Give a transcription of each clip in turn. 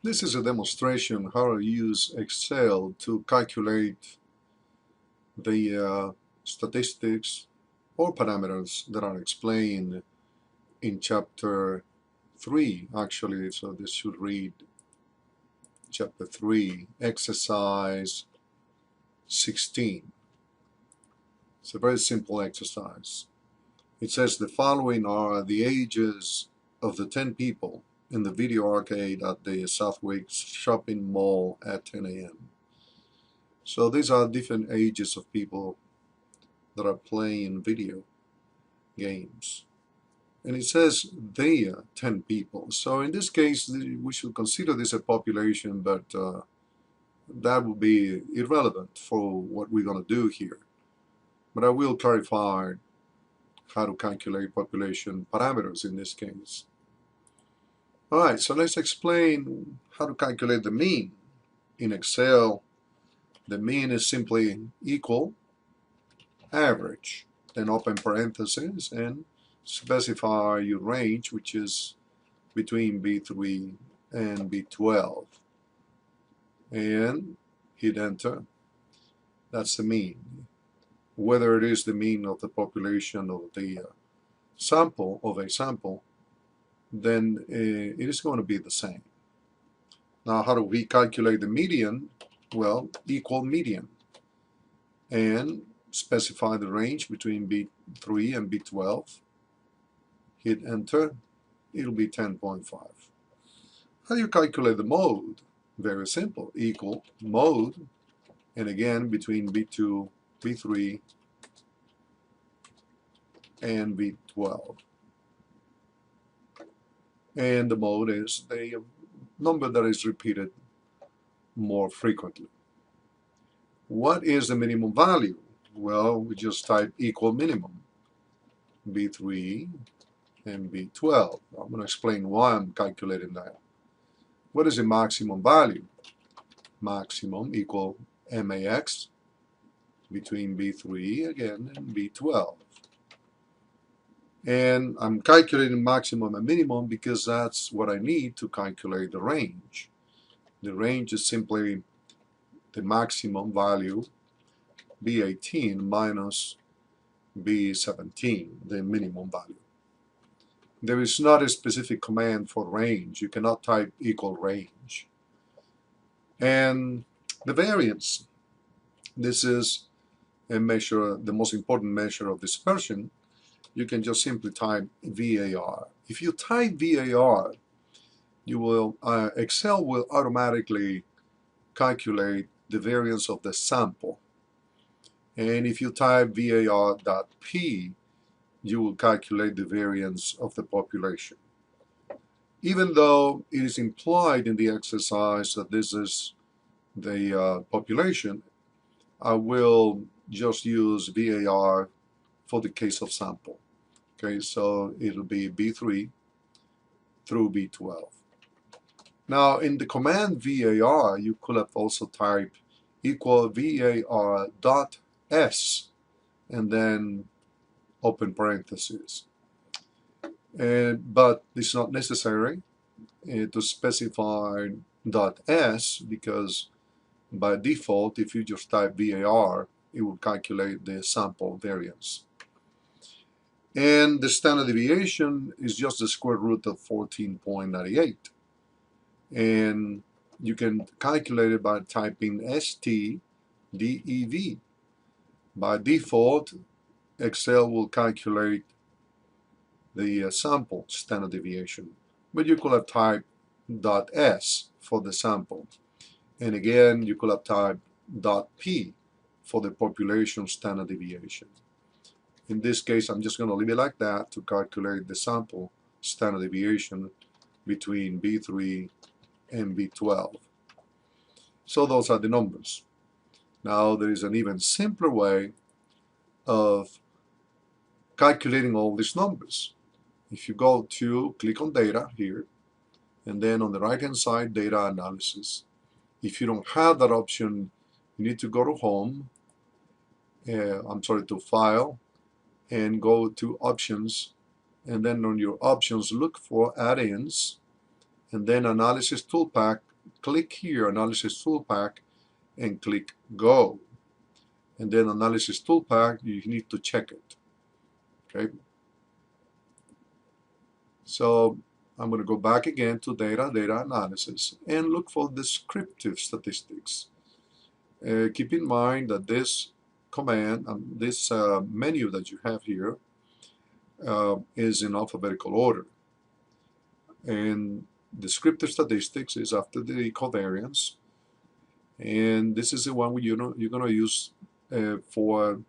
This is a demonstration how to use Excel to calculate the statistics or parameters that are explained in chapter 3 actually. So this should read chapter 3, exercise 16. It's a very simple exercise. It says the following are the ages of the 10 people in the video arcade at the Southwick shopping mall at 10 a.m. So these are different ages of people that are playing video games. And it says they are 10 people. So in this case, we should consider this a population, but that would be irrelevant for what we're going to do here. But I will clarify how to calculate population parameters in this case. All right, so let's explain how to calculate the mean. In Excel, the mean is simply equal average, then open parentheses and specify your range, which is between B3 and B12, and hit enter. That's the mean. Whether it is the mean of the population of the sample, then it is going to be the same. Now, how do we calculate the median? Well, equal median, and specify the range between B3 and B12. Hit enter. It'll be 10.5. How do you calculate the mode? Very simple. Equal mode, and again between B2, B3, and B12. And the mode is the number that is repeated more frequently. What is the minimum value? Well, we just type equal minimum, B3 and B12. I'm going to explain why I'm calculating that. What is the maximum value? Maximum equal MAX between B3 again and B12. And I'm calculating maximum and minimum because that's what I need to calculate the range. The range is simply the maximum value, B18 minus B17, the minimum value. There is not a specific command for range. You cannot type equal range. And the variance. This is a measure, the most important measure of dispersion. You can just simply type VAR. If you type VAR, you will Excel will automatically calculate the variance of the sample. And if you type VAR.P, you will calculate the variance of the population. Even though it is implied in the exercise that this is the population, I will just use VAR for the case of sample. Okay, so it'll be B3 through B12. Now, in the command VAR, you could have also typed equal VAR dot S and then open parentheses. But it's not necessary to specify dot S because by default, if you just type VAR, it will calculate the sample variance. And the standard deviation is just the square root of 14.98. And you can calculate it by typing STDEV. By default, Excel will calculate the sample standard deviation, but you could have typed .s for the sample. And again, you could have typed .p for the population standard deviation. In this case, I'm just going to leave it like that to calculate the sample standard deviation between B3 and B12. So those are the numbers. Now there is an even simpler way of calculating all these numbers. If you go to click on data here, and then on the right hand side, data analysis. If you don't have that option, you need to go to home, to file, and go to options, and then on your options look for add-ins, and then analysis toolpack click here, Analysis Toolpack, and click Go. And then Analysis Toolpack, you need to check it. Okay. So I'm going to go back again to Data Analysis, and look for descriptive statistics. Keep in mind that this command, this menu that you have here, is in alphabetical order. And descriptive statistics is after the covariance. And this is the one you're going to use for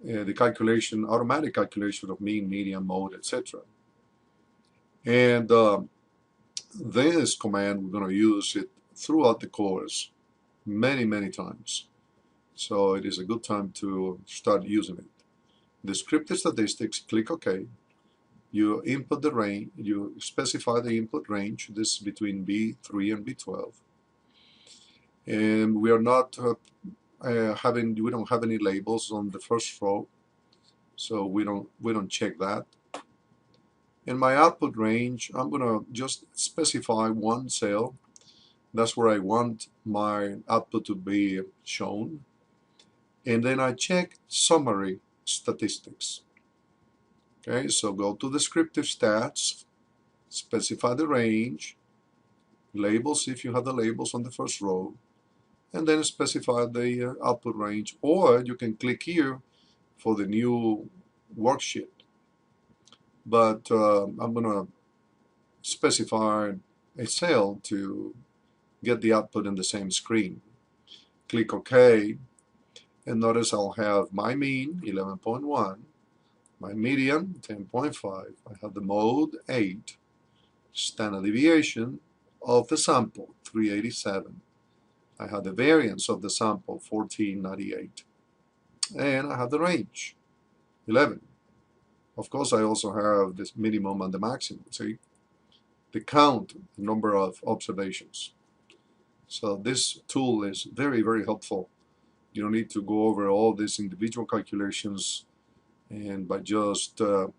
the calculation, automatic calculation of mean, median, mode, etc. And this command, we're going to use it throughout the course many times. So it is a good time to start using it. Descriptive statistics, click OK. You input the range, you specify the input range. This is between B3 and B12. And we are not we don't have any labels on the first row, so we don't check that. In my output range, I'm gonna just specify one cell. That's where I want my output to be shown. And then I check summary statistics. Okay, so go to descriptive stats, specify the range, labels if you have the labels on the first row, and then specify the output range. Or you can click here for the new worksheet. But I'm going to specify a cell to get the output in the same screen. Click OK, and notice I'll have my mean, 11.1, my median, 10.5, I have the mode, 8, standard deviation of the sample, 387. I have the variance of the sample, 1498. And I have the range, 11. Of course, I also have this minimum and the maximum, see? The count, the number of observations. So this tool is very helpful. You don't need to go over all these individual calculations, and by just doing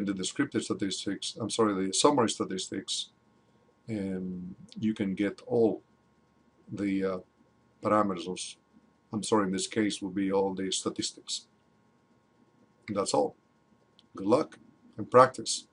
the descriptive statistics, the summary statistics, and you can get all the parameters. In this case will be all the statistics. And that's all. Good luck and practice.